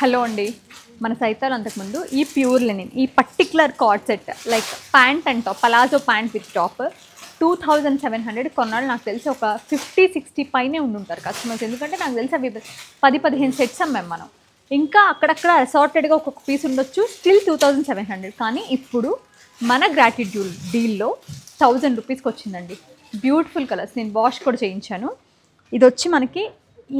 Hello అండి, మన సైతాలు అంతకుముందు ఈ ప్యూర్ లెనిన్ ఈ particular card set like pant and top palazzo pant with top 2700 కొన్నాళ్ళు. నాకు తెలిసి ఒక 50-60 పైనే ఉండుంటారు కస్టమర్స్. ఎందుకంటే నాకు తెలిసి అవి 10-15 సెట్స్ అమ్మాం మనం. ఇంకా అక్కడక్కడ అసార్టెడ్గా ఒక్కొక్క పీస్ ఉండొచ్చు. స్టిల్ 2700. కానీ ఇప్పుడు మన గ్రాటిట్యూడ్ డీల్లో 1000 రూపీస్కి వచ్చిందండి. Beautiful colours. నేను వాష్ కూడా చేయించాను. ఇది వచ్చి మనకి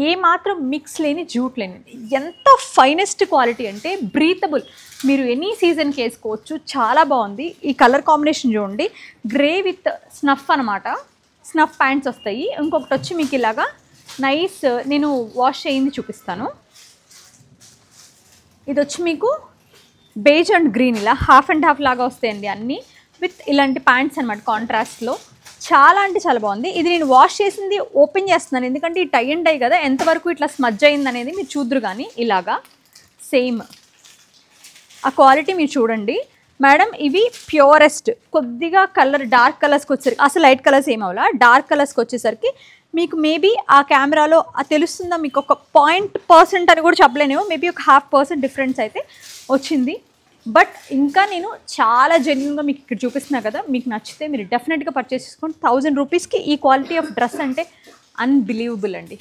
ఏ మాత్రం మిక్స్ లేని జూట్ లేని ఎంత ఫైనెస్ట్ క్వాలిటీ అంటే బ్రీతబుల్. మీరు ఎనీ సీజన్కి వేసుకోవచ్చు. చాలా బాగుంది. ఈ కలర్ కాంబినేషన్ చూడండి, గ్రే విత్ స్నఫ్ అనమాట. స్నఫ్ ప్యాంట్స్ వస్తాయి. ఇంకొకటి వచ్చి మీకు ఇలాగా నైస్, నేను వాష్ చేయింది చూపిస్తాను. ఇది వచ్చి మీకు బేజ్ అండ్ గ్రీన్ ఇలా హాఫ్ అండ్ హాఫ్ లాగా వస్తాయండి అన్నీ విత్ ఇలాంటి ప్యాంట్స్ అనమాట కాంట్రాస్ట్లో. చాలా అంటే చాలా బాగుంది. ఇది నేను వాష్ చేసింది ఓపెన్ చేస్తున్నాను ఎందుకంటే ఈ టై అండ్ డై కదా, ఎంతవరకు ఇట్లా స్మజ్ అయింది అనేది మీరు చూద్దరు. కానీ ఇలాగా సేమ్ ఆ క్వాలిటీ మీరు చూడండి మేడం. ఇవి ప్యూరెస్ట్. కొద్దిగా కలర్ డార్క్ కలర్స్కి వచ్చేసరికి అసలు లైట్ కలర్స్ ఏం అవ్వాలా, డార్క్ కలర్స్కి వచ్చేసరికి మీకు మేబీ ఆ కెమెరాలో తెలుస్తుందా మీకు, ఒక 0.% అని కూడా చెప్పలేనేమో, మేబీ ఒక 0.5% డిఫరెన్స్ అయితే వచ్చింది. బట్ ఇంకా నేను చాలా జెన్యూన్గా మీకు ఇక్కడ చూపిస్తున్నా కదా, మీకు నచ్చితే మీరు డెఫినెట్గా పర్చేస్ చేసుకోండి. 1000 రూపీస్కి ఈ క్వాలిటీ ఆఫ్ డ్రెస్ అంటే అన్బిలీవబుల్ అండి.